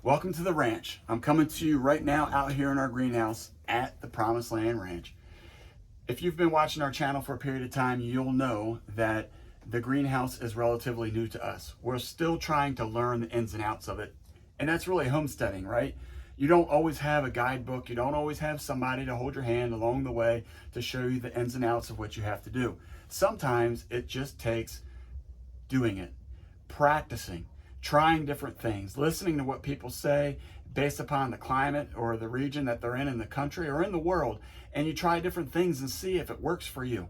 Welcome to the ranch. I'm coming to you right now out here in our greenhouse at the Promised Land Ranch. If you've been watching our channel for a period of time, you'll know that the greenhouse is relatively new to us. We're still trying to learn the ins and outs of it. And that's really homesteading, right? You don't always have a guidebook. You don't always have somebody to hold your hand along the way to show you the ins and outs of what you have to do. Sometimes it just takes doing it, practicing, trying different things, listening to what people say based upon the climate or the region that they're in the country or in the world, and you try different things and see if it works for you.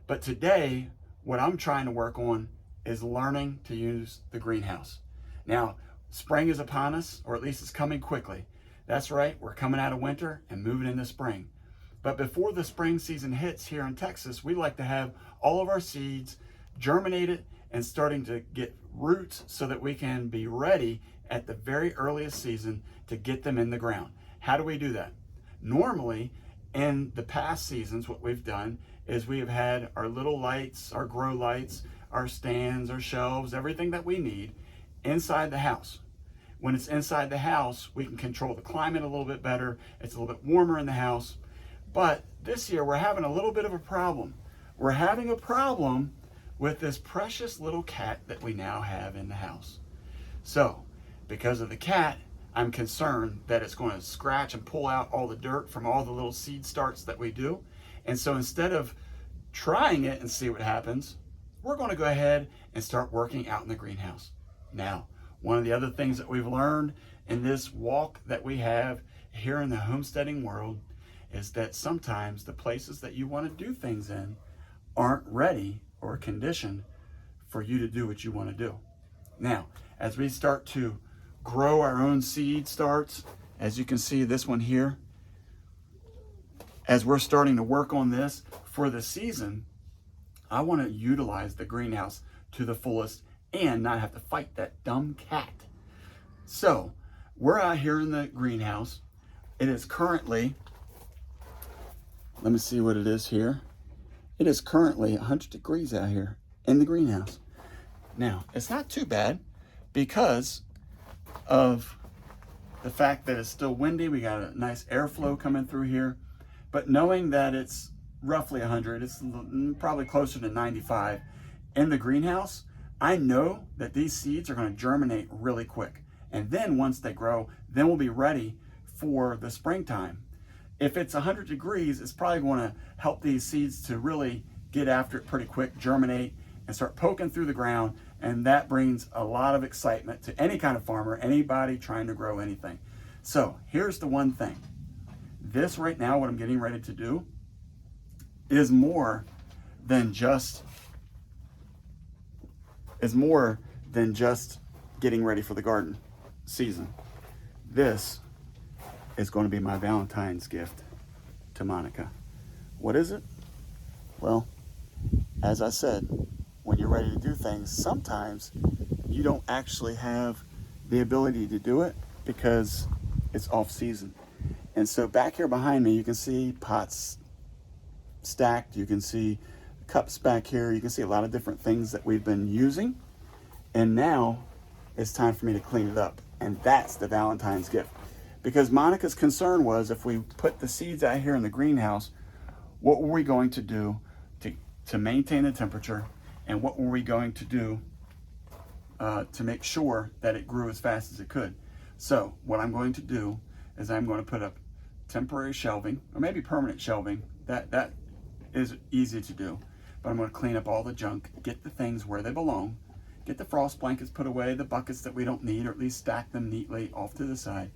But today, what I'm trying to work on is learning to use the greenhouse. Now, spring is upon us, or at least it's coming quickly. That's right, we're coming out of winter and moving into spring. But before the spring season hits here in Texas, we like to have all of our seeds germinated and starting to get roots so that we can be ready at the very earliest season to get them in the ground. How do we do that? Normally, in the past seasons, what we've done is we have had our little lights, our grow lights, our stands, our shelves, everything that we need inside the house. When it's inside the house, we can control the climate a little bit better. It's a little bit warmer in the house. But this year, we're having a little bit of a problem. We're having a problem with this precious little cat that we now have in the house. So, because of the cat, I'm concerned that it's going to scratch and pull out all the dirt from all the little seed starts that we do. And so instead of trying it and see what happens, we're going to go ahead and start working out in the greenhouse. Now, one of the other things that we've learned in this walk that we have here in the homesteading world is that sometimes the places that you want to do things in aren't ready or conditioned for you to do what you want to do. Now, as we start to grow our own seed starts, as you can see this one here, as we're starting to work on this for the season, I want to utilize the greenhouse to the fullest and not have to fight that dumb cat. So we're out here in the greenhouse. It is currently, let me see what it is here. It is currently 100 degrees out here in the greenhouse. Now, it's not too bad because of the fact that it's still windy. We got a nice airflow coming through here. But knowing that it's roughly 100, it's probably closer to 95 in the greenhouse, I know that these seeds are going to germinate really quick. And then once they grow, then we'll be ready for the springtime. If it's 100 degrees, it's probably going to help these seeds to really get after it pretty quick, germinate, and start poking through the ground. And that brings a lot of excitement to any kind of farmer, anybody trying to grow anything. So here's the one thing. This right now, what I'm getting ready to do, is more than just getting ready for the garden season. This is going to be my Valentine's gift to Monica. What is it? Well, as I said, when you're ready to do things, sometimes you don't actually have the ability to do it because it's off season. And so back here behind me, you can see pots stacked. You can see cups back here. You can see a lot of different things that we've been using. And now it's time for me to clean it up. And that's the Valentine's gift. Because Monica's concern was if we put the seeds out here in the greenhouse, what were we going to do to maintain the temperature, and what were we going to do to make sure that it grew as fast as it could? So what I'm going to do is I'm going to put up temporary shelving, or maybe permanent shelving. That is easy to do. But I'm going to clean up all the junk, get the things where they belong, get the frost blankets put away, the buckets that we don't need, or at least stack them neatly off to the side.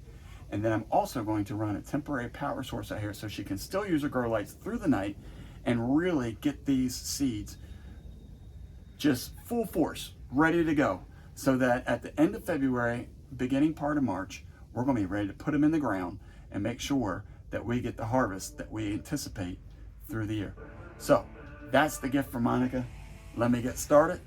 And then I'm also going to run a temporary power source out here so she can still use her grow lights through the night and really get these seeds just full force, ready to go. So that at the end of February, beginning part of March, we're going to be ready to put them in the ground and make sure that we get the harvest that we anticipate through the year. So that's the gift for Monica. Let me get started.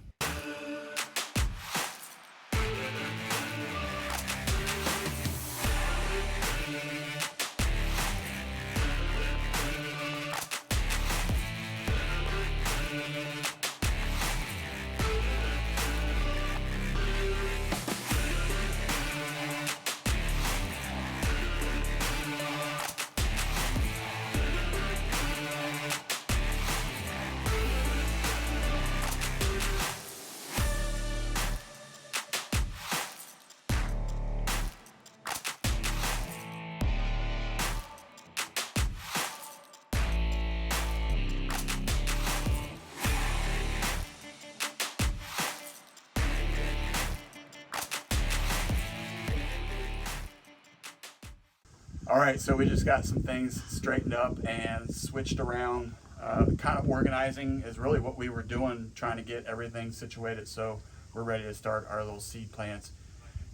All right, so we just got some things straightened up and switched around. Kind of organizing is really what we were doing, trying to get everything situated so we're ready to start our little seed plants.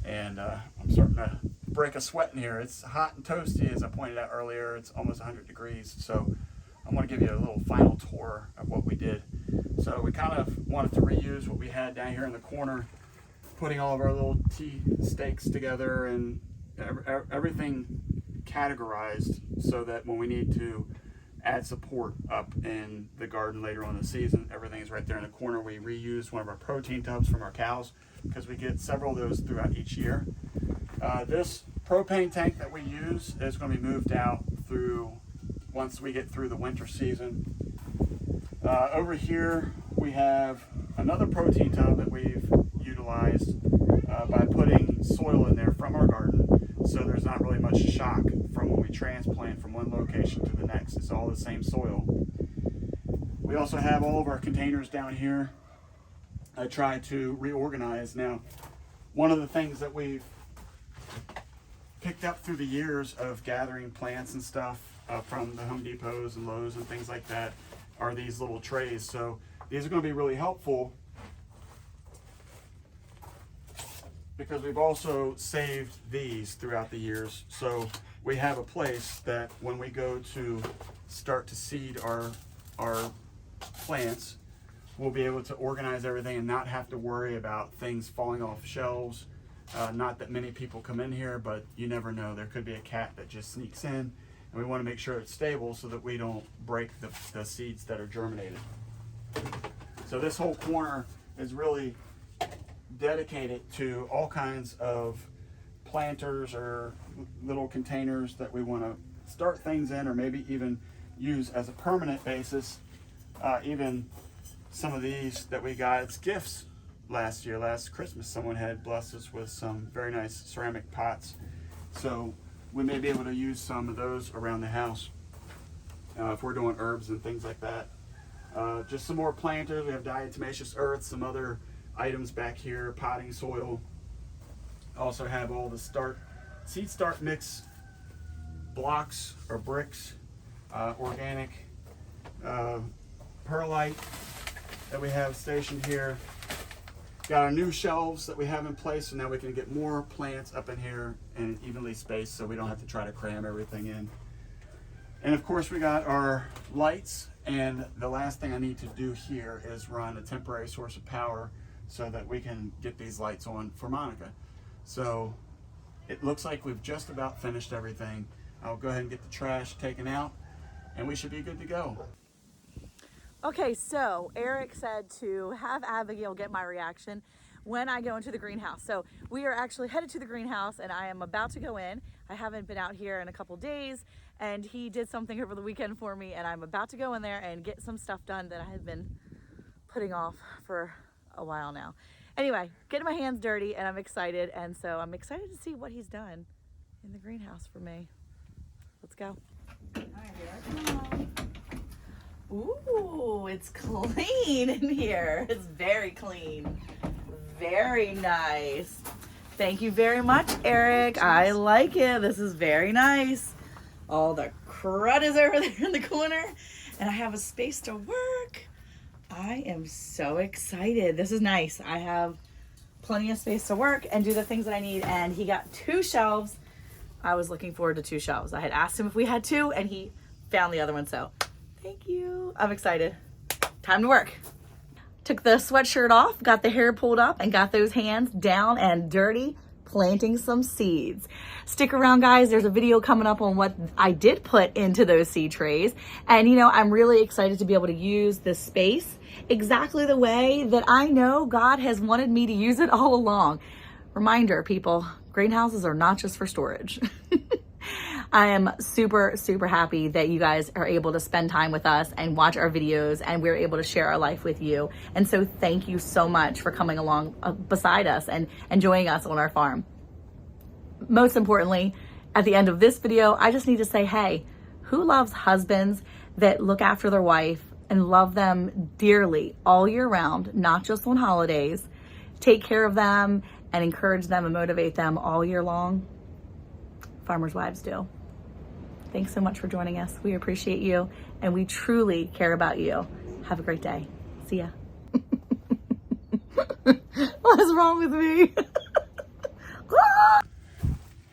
And I'm starting to break a sweat in here. It's hot and toasty, as I pointed out earlier. It's almost 100 degrees. So I'm going to give you a little final tour of what we did. So we kind of wanted to reuse what we had down here in the corner, putting all of our little tea stakes together and everything categorized so that when we need to add support up in the garden later on in the season, everything is right there in the corner. We reused one of our protein tubs from our cows because we get several of those throughout each year. This propane tank that we use is going to be moved out once we get through the winter season. Over here we have another protein tub that we've utilized by putting soil in there from our garden, so there's not really much shock from when we transplant from one location to the next. It's all the same soil. We also have all of our containers down here. I try to reorganize. Now, one of the things that we've picked up through the years of gathering plants and stuff from the Home Depots and Lowe's and things like that are these little trays. So these are going to be really helpful because we've also saved these throughout the years. So we have a place that when we go to start to seed our plants, we'll be able to organize everything and not have to worry about things falling off shelves. Not that many people come in here, but you never know. There could be a cat that just sneaks in, and we want to make sure it's stable so that we don't break the seeds that are germinated. So this whole corner is really dedicated to all kinds of planters or little containers that we want to start things in, or maybe even use as a permanent basis. Even some of these that we got as gifts last Christmas, someone had blessed us with some very nice ceramic pots. So we may be able to use some of those around the house if we're doing herbs and things like that. Just some more planters. We have diatomaceous earth, some other items back here, potting soil. Also have all the seed start mix blocks or bricks, organic perlite that we have stationed here. Got our new shelves that we have in place, so now we can get more plants up in here and evenly spaced so we don't have to try to cram everything in. And of course we got our lights, and the last thing I need to do here is run a temporary source of power so that we can get these lights on for Monica. So it looks like we've just about finished everything. I'll go ahead and get the trash taken out and we should be good to go. Okay, so Eric said to have Abigail get my reaction when I go into the greenhouse. So we are actually headed to the greenhouse and I am about to go in. I haven't been out here in a couple days, and he did something over the weekend for me, and I'm about to go in there and get some stuff done that I have been putting off for a while now. Anyway, getting my hands dirty and I'm excited, and so I'm excited to see what he's done in the greenhouse for me. Let's go. All right, here I come. Ooh, it's clean in here. It's very clean. Very nice. Thank you very much, Eric. I like it. This is very nice. All the crud is over there in the corner, and I have a space to work. I am so excited. This is nice. I have plenty of space to work and do the things that I need, and he got 2 shelves. I was looking forward to 2 shelves. I had asked him if we had 2, and he found the other one, so thank you. I'm excited. Time to work. Took the sweatshirt off, got the hair pulled up, and got those hands down and dirty planting some seeds. Stick around, guys. There's a video coming up on what I did put into those seed trays. And you know, I'm really excited to be able to use this space exactly the way that I know God has wanted me to use it all along. Reminder, people, greenhouses are not just for storage. I am super, super happy that you guys are able to spend time with us and watch our videos, and we're able to share our life with you. And so thank you so much for coming along beside us and joining us on our farm. Most importantly, at the end of this video, I just need to say, hey, who loves husbands that look after their wife and love them dearly all year round, not just on holidays, take care of them and encourage them and motivate them all year long? Farmers' wives do. Thanks so much for joining us. We appreciate you, and we truly care about you. Have a great day. See ya. What is wrong with me?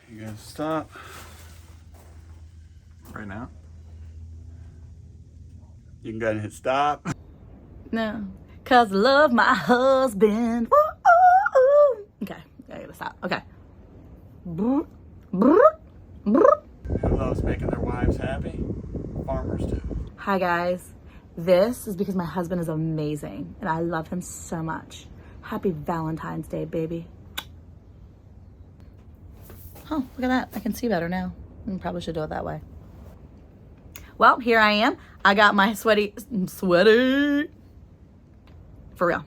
You gotta stop. Right now? You can go ahead and hit stop. No, cause I love my husband. Woo-oo-oo. Okay, I gotta stop. Okay. Brr, brr, brr. Who loves making their wives happy? Farmers do. Hi guys, this is because my husband is amazing and I love him so much. Happy Valentine's Day, baby. Oh, look at that. I can see better now. Probably should do it that way. Well, here I am. I got my sweaty, for real.